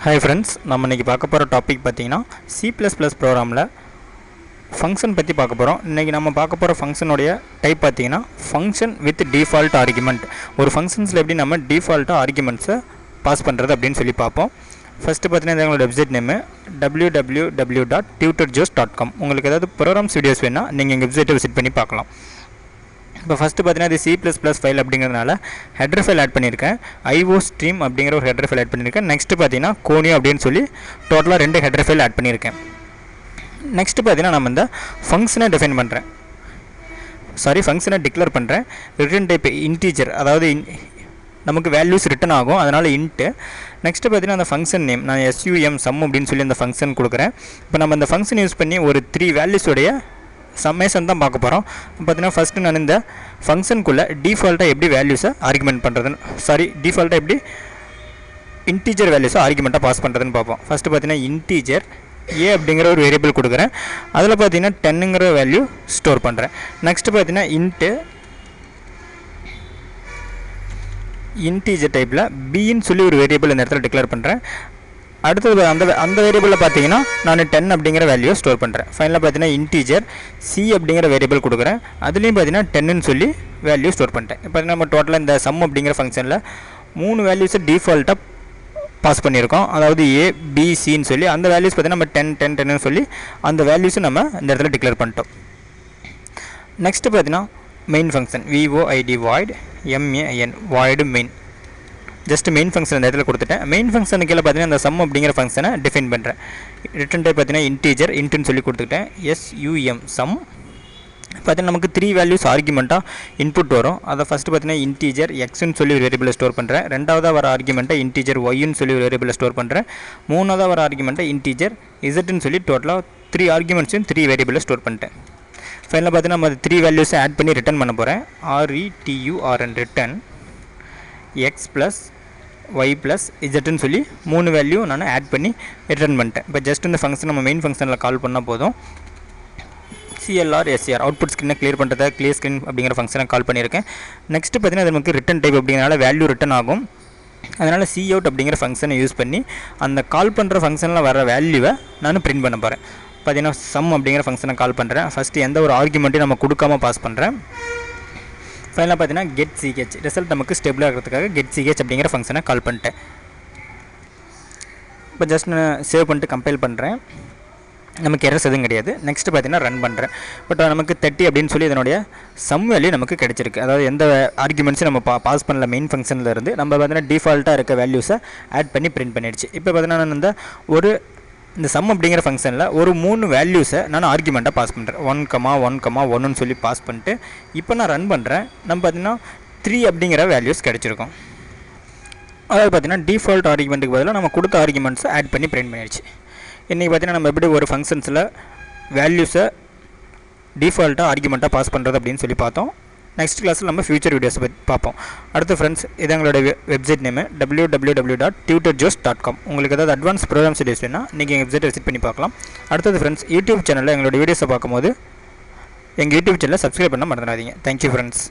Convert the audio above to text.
Hi friends, நம்ம இன்னைக்கு பார்க்க போற டாபிக் பாத்தீங்கன்னா C++ ப்ரோகிராம்ல ஃபங்க்ஷன் பத்தி பார்க்க போறோம். இன்னைக்கு நம்ம பார்க்க போற ஃபங்க்ஷனோட டைப் பாத்தீங்கன்னா ஃபங்க்ஷன் வித் டிஃபால்ட் ஆர்குமென்ட். ஒரு ஃபங்க்ஷன்ஸ்ல எப்படி நம்ம டிஃபால்ட்டா ஆர்குமென்ட்ஸை பாஸ் பண்றது அப்படினு சொல்லி பார்ப்போம். ஃபர்ஸ்ட் பாத்தீங்கன்னா இதோட வெப்சைட் நேம் www.tutorjoes.com. உங்களுக்கு ஏதாவது ப்ரோகிராம்ஸ் வீடியோஸ் வேணா நீங்க இந்த வெப்சைட்டை விசிட் பண்ணி பார்க்கலாம். இப்போ ஃபர்ஸ்ட் பார்த்தீங்கன்னா இது C++ ஃபைல் அப்படிங்கிறதுனால ஹெடர் ஃபைல் ஆட் பண்ணியிருக்கேன். IOStream அப்படிங்கிற ஒரு ஹெடர் ஃபைல் ஆட் பண்ணியிருக்கேன். நெக்ஸ்ட் பார்த்தீங்கன்னா Conio அப்படின்னு சொல்லி டோட்டலாக 2 ஹெடர் ஃபைல் ஆட் பண்ணியிருக்கேன். நெக்ஸ்ட் பார்த்தீங்கன்னா நம்ம இந்த ஃபங்க்ஷனை டிஃபைன் பண்ணுறேன். ஃபங்க்ஷனை டிக்ளேர் பண்ணுறேன். ரிட்டர்ன் டைப் இன்டீஜர், அதாவது நமக்கு வேல்யூஸ் ரிட்டன் ஆகும், அதனால் இன்ட்டு. நெக்ஸ்ட் பார்த்தீங்கன்னா அந்த ஃபங்க்ஷன் நேம் நான் sum அப்படின்னு சொல்லி அந்த ஃபங்க்ஷன் கொடுக்குறேன். இப்போ நம்ம இந்த ஃபங்க்ஷன் யூஸ் பண்ணி ஒரு 3 வேல்யூஸோடைய சம்மேஷன் தான் பார்க்க போகிறோம். பார்த்தீங்கன்னா ஃபஸ்ட்டு நான் இந்த ஃபங்க்ஷனுக்குள்ளே டிஃபால்ட்டாக எப்படி வேல்யூஸை ஆர்குமெண்ட் பண்ணுறதுன்னு டிஃபால்ட்டாக எப்படி இன்டீஜர் வேல்யூஸை ஆர்குமெண்ட்டாக பாஸ் பண்ணுறதுன்னு பார்ப்போம். ஃபஸ்ட்டு பார்த்தீங்கன்னா இன்டீஜர் ஏ அப்படிங்கிற ஒரு வேரியபிள் கொடுக்குறேன். அதில் பார்த்தீங்கன்னா 10ங்கிற வேல்யூ ஸ்டோர் பண்ணுறேன். நெக்ஸ்ட்டு பார்த்தீங்கன்னா இன்டீஜர் டைப்பில் பின்னு சொல்லி ஒரு வேரியபிள் இந்த இடத்துல டிக்ளேர் பண்ணுறேன். அடுத்தது அந்த வேரியபிளில் பார்த்தீங்கன்னா நான் 10 அப்படிங்கிற வேல்யூ ஸ்டோர் பண்ணுறேன். ஃபைனலாக பார்த்தீங்கன்னா இன்டீஜர் சி அப்படிங்கிற வேரியபிள் கொடுக்குறேன். அதுலேயும் பார்த்தீங்கன்னா 10ன்னு சொல்லி வேல்யூ ஸ்டோர் பண்ணிட்டேன். இப்போ நம்ம டோட்டலாக இந்த சம் அப்படிங்கிற ஃபங்க்ஷனில் 3 வேல்யூஸை டிஃபால்ட்டாக பாஸ் பண்ணியிருக்கோம். அதாவது ஏ பி சின்னு சொல்லி அந்த வேல்யூஸ் பார்த்தீங்கன்னா நம்ம 10 சொல்லி அந்த வேல்யூஸும் நம்ம இந்த இடத்துல டிக்ளேர் பண்ணிட்டோம். நெக்ஸ்ட்டு பார்த்தீங்கன்னா main function void void main void main. Just main function இந்த இடத்துல கொடுத்துட்டேன். மெயின் ஃபங்க்ஷனுக்கு கீழே பார்த்தீங்கன்னா இந்த சம் அப்படிங்கிற ஃபங்க்ஷனை டிஃபைன் பண்ணுறேன். ரிட்டன் டைப் பார்த்தீங்கன்னா இன்டீஜர் இன்ட்டுன்னு சொல்லி கொடுத்துக்கிட்டேன். sum பார்த்தீங்கன்னா நமக்கு 3 வேல்யூஸ் ஆர்குமெண்ட்டாக இன்புட் வரும். அதை ஃபஸ்ட்டு பார்த்தீங்கன்னா இன்டீஜர் எக்ஸ்ன்னு சொல்லி ஒரு வேரியபிளை ஸ்டோர் பண்ணுறேன். ரெண்டாவதாக வர ஆர்குமெண்ட்டை இன்டீஜர் ஒய்ன்னு சொல்லி ஒரு வேரியபிளை ஸ்டோர் பண்ணுறேன். மூணாவதாக வர ஆர்குமெண்ட்டை இன்டீஜர் இசட்னு சொல்லி டோட்டலாக 3 ஆர்குமெண்ட்ஸையும் 3 வேரியபிளை ஸ்டோர் பண்ணிட்டேன். ஃபைனலாக பார்த்தீங்கன்னா நம்ம 3 வேல்யூஸை ஆட் பண்ணி ரிட்டன் பண்ண போகிறேன். return return x plus y plus இசட்னு சொல்லி 3 வேல்யூ நான் ஆட் பண்ணி ரிட்டர்ன் பண்ணிட்டேன். இப்போ ஜஸ்ட் இந்த ஃபங்க்ஷன் நம்ம மெயின் ஃபங்க்ஷனில் கால் பண்ணால் போதும். CLR SCR அவுட்புட் ஸ்க்ரீனை கிளியர் பண்ணுறதை கிளியர் ஸ்க்ரீன் அப்படிங்கிற ஃபங்க்ஷனை கால் பண்ணியிருக்கேன். நெக்ஸ்ட்டு பார்த்தீங்கன்னா அது நமக்கு ரிட்டன் டைப் அப்படிங்கிறனால வேல்யூ ரிட்டன் ஆகும். அதனால் cout அப்படிங்கிற ஃபங்க்ஷனை யூஸ் பண்ணி அந்த கால் பண்ணுற ஃபங்க்ஷனில் வர வேல்யூவை நான் பிரிண்ட் பண்ண போகிறேன். பார்த்தீங்கன்னா சம் அப்படிங்கிற ஃபங்க்ஷனை கால் பண்ணுறேன். ஃபஸ்ட்டு எந்த ஒரு ஆர்குமெண்ட்டையும் நம்ம கொடுக்காம பாஸ் பண்ணுறேன். ஃபைனலாக பார்த்தீங்கன்னா get ch ரிசல்ட் நமக்கு ஸ்டேபிள் ஆகிறதுக்காக get ch அப்படிங்கிற ஃபங்க்ஷனை கால் பண்ணிட்டேன். இப்போ ஜஸ்ட் நான் சேவ் பண்ணிட்டு கம்பைல் பண்ணுறேன். நமக்கு எரர்ஸ் எதுவும் கிடையாது. நெக்ஸ்ட்டு பார்த்தீங்கன்னா ரன் பண்ணுறேன். பட் நமக்கு 30 அப்படின்னு சொல்லி இதனுடைய சம் வேல்யூ நமக்கு கிடச்சிருக்கு. அதாவது எந்த ஆர்குமெண்ட்ஸும் நம்ம பாஸ் பண்ணல மெயின் ஃபங்க்ஷனில் இருந்து நம்ம பார்த்தீங்கன்னா டிஃபால்ட்டாக இருக்க வேல்யூஸை ஆட் பண்ணி பிரிண்ட் பண்ணிடுச்சு. இப்போ பார்த்தீங்கன்னா நான் இந்த சம் அப்படிங்கிற ஃபங்க்ஷனில் ஒரு 3 வேல்யூஸை நான் ஆர்குமெண்ட்டாக பாஸ் பண்ணுறேன். 1,1,1ன்னு சொல்லி பாஸ் பண்ணிட்டு இப்போ நான் ரன் பண்ணுறேன். நம்ம பார்த்தீங்கன்னா 3 அப்படிங்கிற வேல்யூஸ் கிடச்சிருக்கும். அதாவது பார்த்தீங்கன்னா டிஃபால்ட் ஆர்குமெண்ட்டுக்கு பதிலாக நம்ம கொடுத்த ஆர்குமெண்ட்ஸை ஆட் பண்ணி பிரிண்ட் பண்ணிடுச்சு. இன்றைக்கி பார்த்தீங்கன்னா நம்ம எப்படி ஒரு ஃபங்க்ஷன்ஸில் வேல்யூஸை டிஃபால்ட்டாக ஆர்குமெண்ட்டாக பாஸ் பண்ணுறது அப்படின்னு சொல்லி பார்த்தோம். நெக்ஸ்ட் கிளாஸில் நம்ம ஃபியூச்சர் வீடியோஸை பற்றி பார்ப்போம். அடுத்து ஃப்ரெண்ட்ஸ் இது எங்களோட வெப்சைட் நேம் www.tutorjoes.com. உங்களுக்கு ஏதாவது அட்வான்ஸ் ப்ரோக்ராம்ஸ் வீடியோஸ் வேணா நீங்கள் எங்கள் வெப்சைட்டை விசிட் பண்ணி பார்க்கலாம். அடுத்தது ஃப்ரெண்ட்ஸ் யூடியூப் சேனலில் எங்களோட வீடியோஸை பார்க்கும்போது எங்கள் யூடியூப் சேனலை சப்ஸ்கிரைப் பண்ண மறந்துடாதீங்க. Thank you friends.